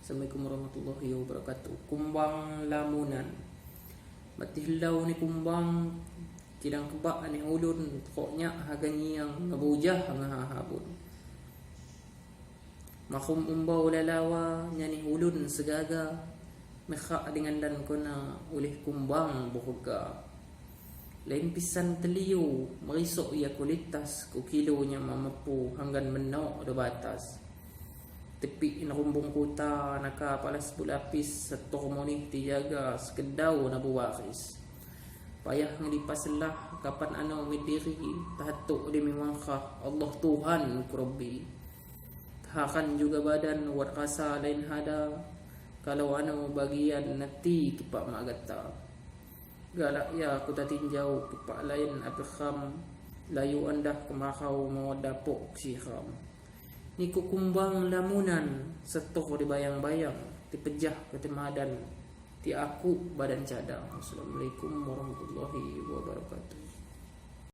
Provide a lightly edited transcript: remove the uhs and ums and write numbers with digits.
Assalamualaikum warahmatullahi wabarakatuh. Kumbang lamunan. Matihlaw ni kumbang kidang kebak ni ulun pokoknya hagani yang ngabujah ngahabun. Makum umbaw lalawa nya ni ulun segaga mekha dengan dan kona oleh kumbang bohoga. Lain pisan teliu merisok ia kulitas ku kilonya mamapu hanggan menok do batas. Tepi narumbung kuta naka palas bulapis setor monih dijaga sekedau na buwaris. Payah ngelipas kapan ana midiri tahatuk di memangkah Allah Tuhan kurbi. Tahakan juga badan wat rasa lain hada kalau ana bagian nati kipak magata. Galak ya aku tatinjau kipak lain apikham layu andah kemakau mawadapok siham. Niku kumbang lamunan setuh dibayang-bayang dipejah ketemadan ti aku badan cadang. Assalamualaikum warahmatullahi wabarakatuh.